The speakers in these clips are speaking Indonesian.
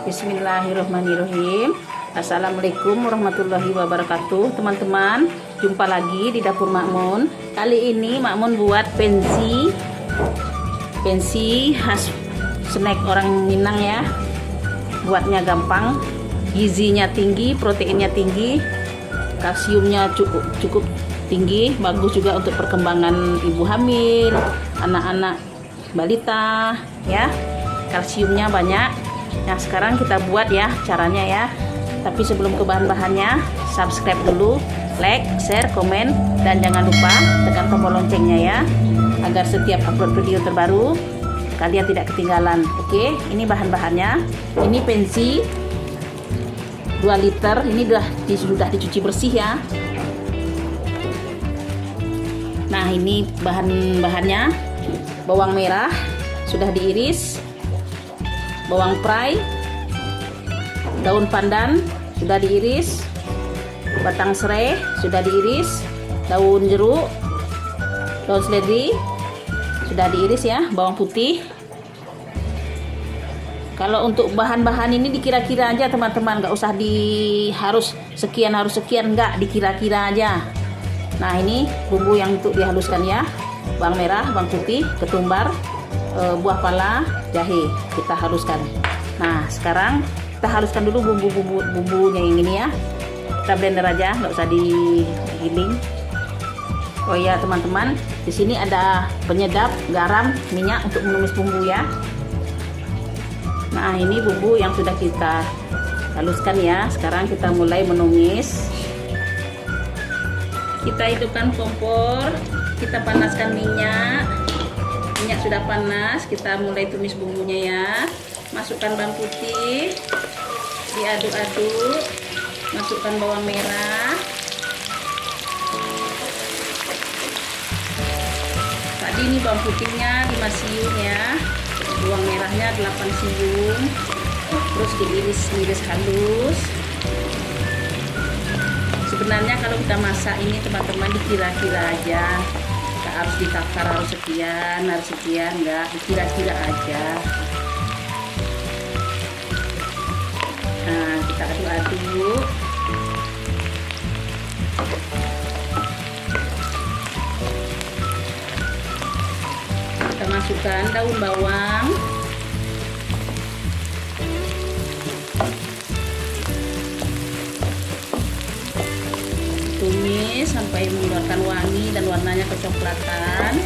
Bismillahirrahmanirrahim. Assalamualaikum warahmatullahi wabarakatuh. Teman-teman, jumpa lagi di dapur Makmun. Kali ini Makmun buat pensi khas snack orang Minang ya. Buatnya gampang, gizinya tinggi, proteinnya tinggi, kalsiumnya cukup tinggi, bagus juga untuk perkembangan ibu hamil, anak-anak balita ya. Kalsiumnya banyak. Nah, sekarang kita buat ya caranya ya. Tapi sebelum ke bahan-bahannya, subscribe dulu, like, share, komen, dan jangan lupa tekan tombol loncengnya ya, agar setiap upload video terbaru kalian tidak ketinggalan. Oke, ini bahan-bahannya. Ini pensi 2 liter. Ini sudah dicuci bersih ya. Nah, ini bahan-bahannya. Bawang merah sudah diiris, bawang prai, daun pandan sudah diiris, batang serai sudah diiris, daun jeruk, daun seledri sudah diiris ya, bawang putih. Kalau untuk bahan-bahan ini dikira-kira aja teman-teman, nggak usah harus sekian nggak, dikira-kira aja. Nah, ini bumbu yang untuk dihaluskan ya, bawang merah, bawang putih, ketumbar, buah pala, jahe kita haluskan. Nah, sekarang kita haluskan dulu bumbunya yang ini ya. Kita blender aja, nggak usah digiling. Oh iya teman-teman, di sini ada penyedap, garam, minyak untuk menumis bumbu ya. Nah, ini bumbu yang sudah kita haluskan ya. Sekarang kita mulai menumis. Kita hidupkan kompor, kita panaskan minyak. Minyak sudah panas, kita mulai tumis bumbunya ya. Masukkan bawang putih, diaduk-aduk. Masukkan bawang merah. Tadi ini bawang putihnya 5 siung ya. Bawang merahnya 8 siung. Terus diiris halus. Sebenarnya kalau kita masak ini teman-teman dikira-kira aja. Harus ditakar harus sekian enggak, kira-kira aja. Nah, kita aduk-aduk. Kita masukkan daun bawang, tumis sampai mengeluarkan wangi dan warnanya kecoklatan.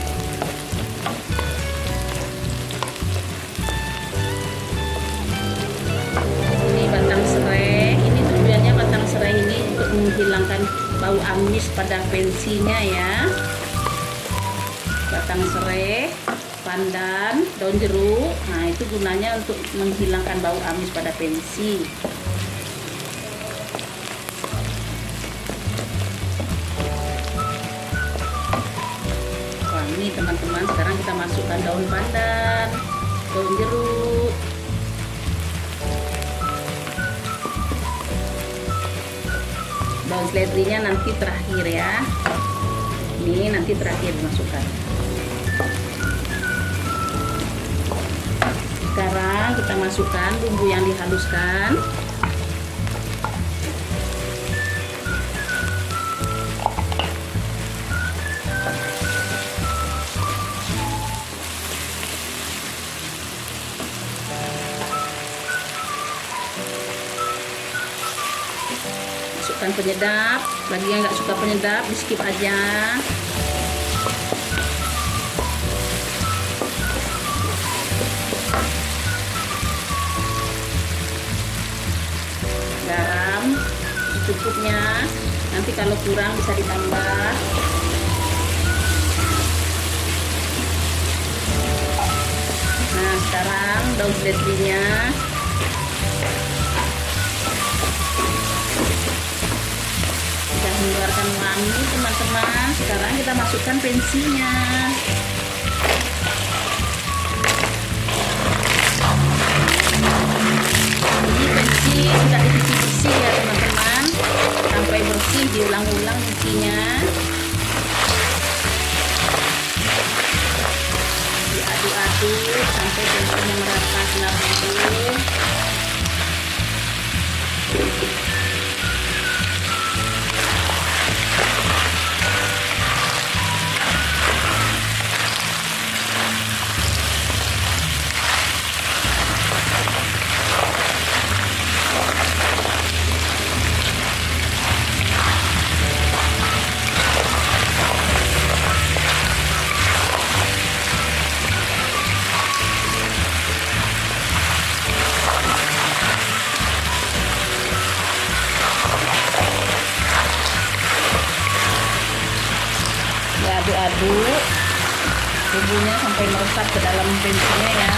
Ini batang serai. Ini tujuannya batang serai ini untuk menghilangkan bau amis pada pensinya ya. Batang serai, pandan, daun jeruk. Nah, itu gunanya untuk menghilangkan bau amis pada pensi. Ini teman-teman, sekarang kita masukkan daun pandan, daun jeruk, daun seledrinya nanti terakhir ya. Ini nanti terakhir dimasukkan. Sekarang kita masukkan bumbu yang dihaluskan. Masukkan penyedap. Bagi yang nggak suka penyedap, di skip aja. Garam secukupnya. Nanti kalau kurang bisa ditambah. Nah, sekarang daun seledrinya. Mengeluarkan wangi teman-teman. Sekarang kita masukkan pensinya. Ini pensi sudah dicuci bersih ya teman-teman. sampai bersih, diulang-ulang cucinya. Diaduk-aduk sampai tempenya merata sinar itu. Diaduk-aduk bumbunya sampai meresap ke dalam tempenya ya.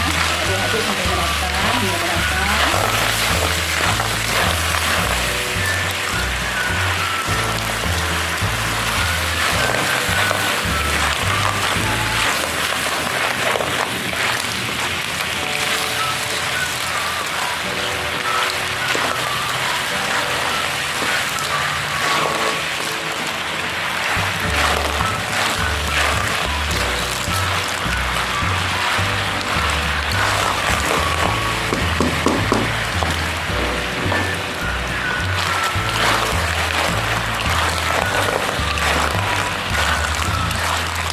Diaduk sampai merata hingga merata.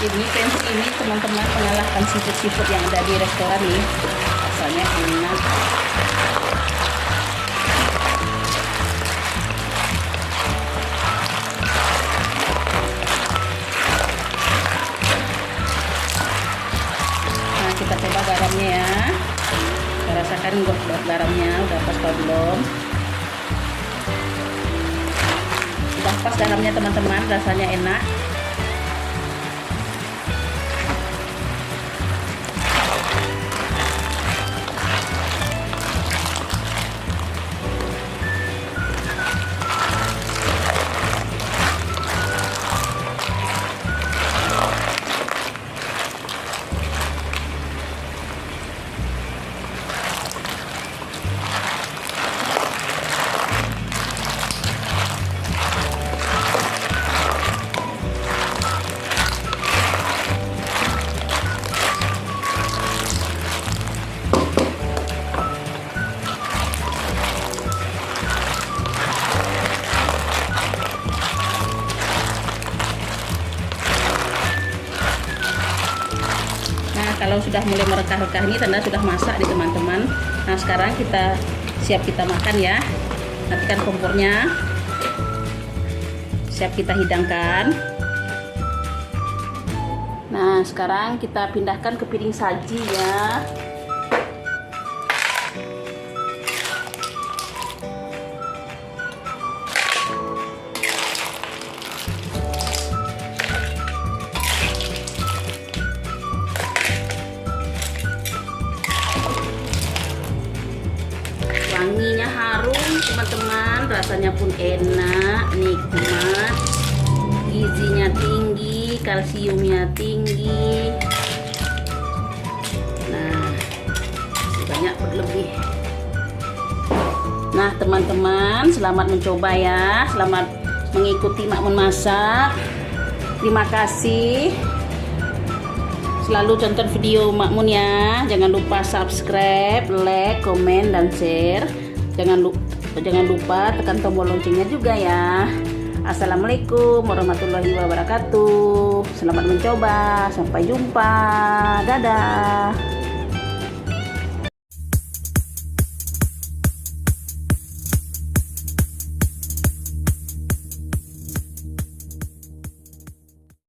Ini pensi ini teman-teman mengalahkan seafood yang ada di restoran nih, rasanya enak. Nah, kita coba garamnya ya. Kita rasakan buat garamnya udah pas atau belum. Udah pas garamnya teman-teman, rasanya enak. Kalau sudah mulai merekah-rekah ini tanda sudah masak nih teman-teman. Nah, sekarang kita siap kita makan ya. Matikan kompornya. Siap kita hidangkan. Nah, sekarang kita pindahkan ke piring saji ya. Wanginya harum teman-teman, rasanya pun enak, nikmat, gizinya tinggi, kalsiumnya tinggi. Nah, banyak berlebih. Nah teman-teman, selamat mencoba ya, selamat mengikuti Makmun masak. Terima kasih. Selalu tonton video Makmun ya. Jangan lupa subscribe, like, komen, dan share. Jangan lupa tekan tombol loncengnya juga ya. Assalamualaikum warahmatullahi wabarakatuh. Selamat mencoba. Sampai jumpa. Dadah.